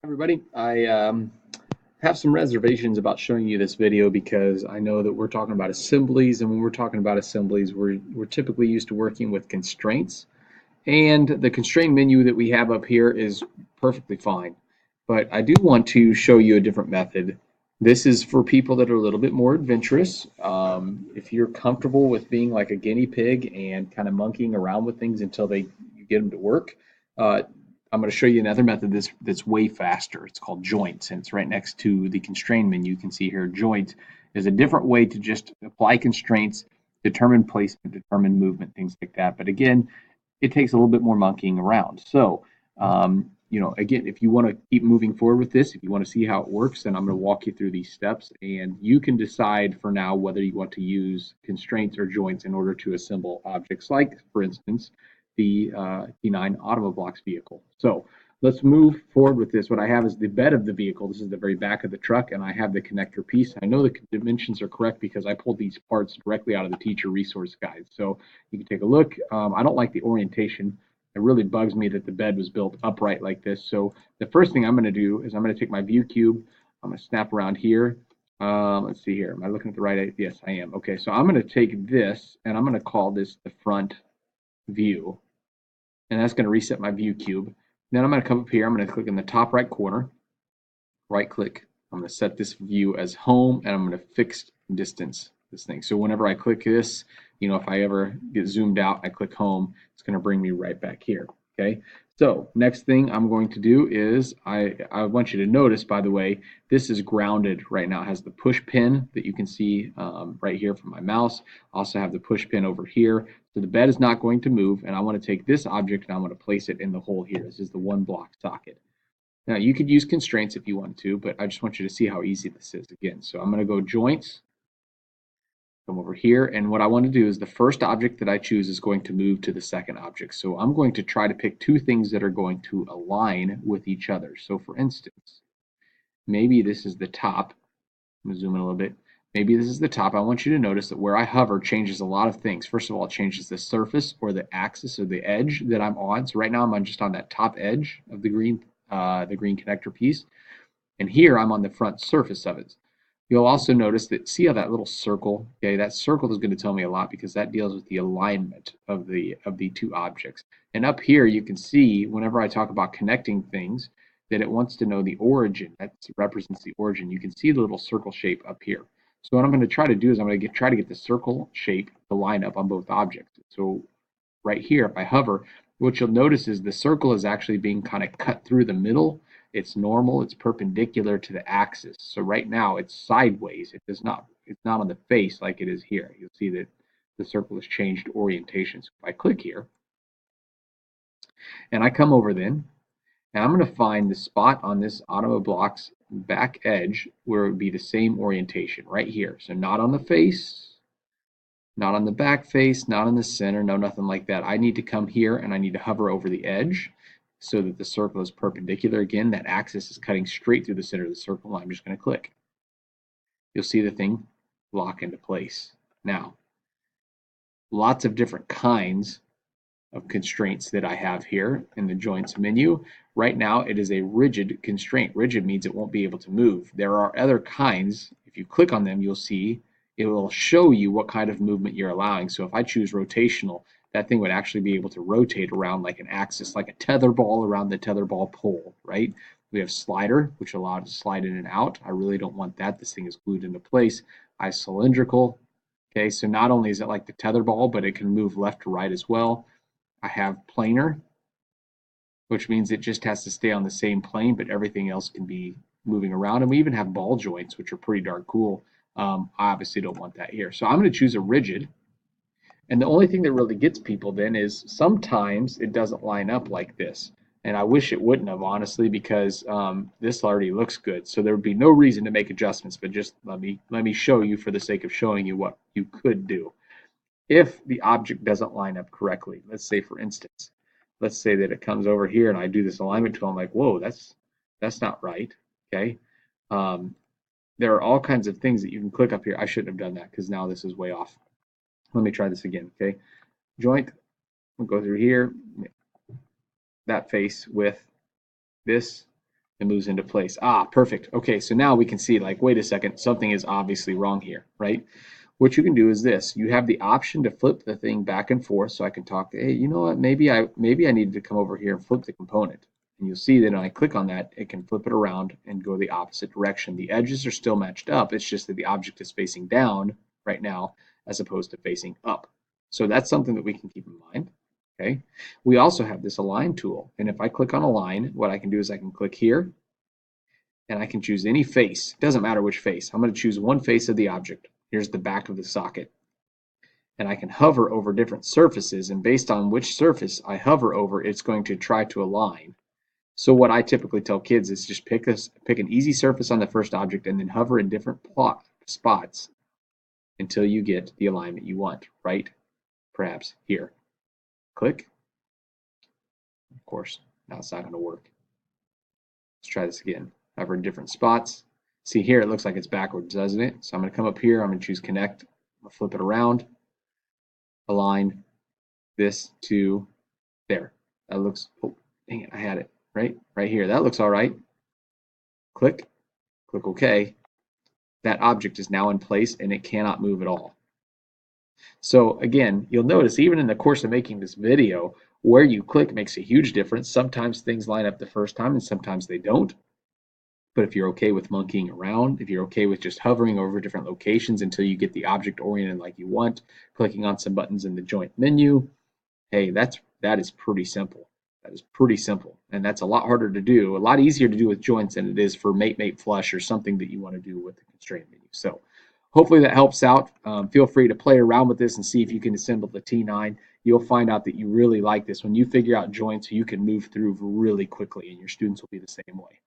Everybody, I have some reservations about showing you this video because I know that we're talking about assemblies, and when we're talking about assemblies, we're typically used to working with constraints, and the constraint menu that we have up here is perfectly fine. But I do want to show you a different method. This is for people that are a little bit more adventurous. If you're comfortable with being like a guinea pig and kind of monkeying around with things until you get them to work, uh, I'm going to show you another method that's way faster. It's called joints, and it's right next to the constraint menu. You can see here joint is a different way to just apply constraints, determine placement, determine movement, things like that. But again, it takes a little bit more monkeying around. So, again, if you want to keep moving forward with this, if you want to see how it works, then I'm going to walk you through these steps, and you can decide for now whether you want to use constraints or joints in order to assemble objects like, for instance, the T9 Automoblox vehicle. So let's move forward with this. What I have is the bed of the vehicle. This is the very back of the truck, and I have the connector piece. I know the dimensions are correct because I pulled these parts directly out of the teacher resource guide. So you can take a look. I don't like the orientation. It really bugs me that the bed was built upright like this. So the first thing I'm going to do is I'm going to take my view cube. I'm going to snap around here. Let's see here. Am I looking at the right? Yes, I am. Okay, so I'm going to take this and I'm going to call this the front view. And that's going to reset my view cube. Then I'm going to come up here. I'm going to click in the top right corner. Right click. I'm going to set this view as home, and I'm going to fix distance this thing. So whenever I click this, if I ever get zoomed out, I click home, it's going to bring me right back here. Okay. So next thing I'm going to do is I want you to notice, by the way, this is grounded right now. It has the push pin that you can see right here from my mouse. I also have the push pin over here. So the bed is not going to move, and I want to take this object and I want to place it in the hole here. This is the one block socket. Now you could use constraints if you want to, but I just want you to see how easy this is again. So I'm going to go joints, come over here, and what I want to do is the first object that I choose is going to move to the second object. So I'm going to try to pick two things that are going to align with each other. So for instance, maybe this is the top. I'm going to zoom in a little bit. Maybe this is the top. I want you to notice that where I hover changes a lot of things. First of all, it changes the surface or the axis or the edge that I'm on. So right now I'm just on that top edge of the green connector piece. And here I'm on the front surface of it. You'll also notice that, see how that little circle, okay, that circle is going to tell me a lot because that deals with the alignment of the two objects. And up here you can see whenever I talk about connecting things that it wants to know the origin. That represents the origin. You can see the little circle shape up here. So what I'm going to try to do is I'm going to try to get the circle shape to line up on both objects. So right here, if I hover, what you'll notice is the circle is actually being kind of cut through the middle. It's normal, it's perpendicular to the axis. So right now it's sideways. It's not on the face like it is here. You'll see that the circle has changed orientation. So if I click here and I come over then, and I'm going to find the spot on this Automoblox back edge where it would be the same orientation right here. So not on the face, not on the back face, not in the center, no, nothing like that. I need to come here and I need to hover over the edge so that the circle is perpendicular. Again, that axis is cutting straight through the center of the circle. I'm just going to click. You'll see the thing lock into place. Now, lots of different kinds of constraints that I have here in the joints menu. Right now, it is a rigid constraint. Rigid means it won't be able to move. There are other kinds. If you click on them, you'll see it will show you what kind of movement you're allowing. So if I choose rotational, that thing would actually be able to rotate around like an axis, like a tether ball around the tether ball pole, right? We have slider, which allows it to slide in and out. I really don't want that. This thing is glued into place. I have cylindrical. Okay, so not only is it like the tether ball, but it can move left to right as well. I have planar, which means it just has to stay on the same plane, but everything else can be moving around. And we even have ball joints, which are pretty darn cool. I obviously don't want that here. So I'm going to choose a rigid. And the only thing that really gets people then is sometimes it doesn't line up like this. And I wish it wouldn't have, honestly, because this already looks good. So there would be no reason to make adjustments, but just let me show you for the sake of showing you what you could do. If the object doesn't line up correctly, let's say for instance, let's say that it comes over here and I do this alignment tool, I'm like, whoa, that's not right. Okay. There are all kinds of things that you can click up here. I shouldn't have done that because now this is way off. Let me try this again. Okay. Joint, we'll go through here, that face with this. It moves into place. Ah, perfect. Okay, so now we can see, like, wait a second, something is obviously wrong here, right? What you can do is this. You have the option to flip the thing back and forth, so I can talk to, hey, you know what, maybe I needed to come over here and flip the component. And you'll see that when I click on that, it can flip it around and go the opposite direction. The edges are still matched up. It's just that the object is facing down right now as opposed to facing up. So that's something that we can keep in mind. Okay. We also have this align tool. And if I click on align, what I can do is I can click here and I can choose any face. It doesn't matter which face. I'm going to choose one face of the object. Here's the back of the socket. And I can hover over different surfaces, and based on which surface I hover over, it's going to try to align. So what I typically tell kids is just pick an easy surface on the first object and then hover in different spots until you get the alignment you want, right? Perhaps here. Click. Of course, now it's not going to work. Let's try this again. Hover in different spots. See here, it looks like it's backwards, doesn't it? So I'm going to come up here. I'm going to choose connect. I'm going to flip it around. Align this to there. That looks, oh, dang it, I had it right here. That looks all right. Click OK. That object is now in place and it cannot move at all. So again, you'll notice even in the course of making this video, where you click makes a huge difference. Sometimes things line up the first time and sometimes they don't. But if you're okay with monkeying around, if you're okay with just hovering over different locations until you get the object oriented like you want, clicking on some buttons in the joint menu, hey, that is pretty simple. That is pretty simple. And that's a lot harder to do, a lot easier to do with joints than it is for mate flush or something that you want to do with the constraint menu. So hopefully that helps out. Feel free to play around with this and see if you can assemble the T9. You'll find out that you really like this. When you figure out joints, you can move through really quickly, and your students will be the same way.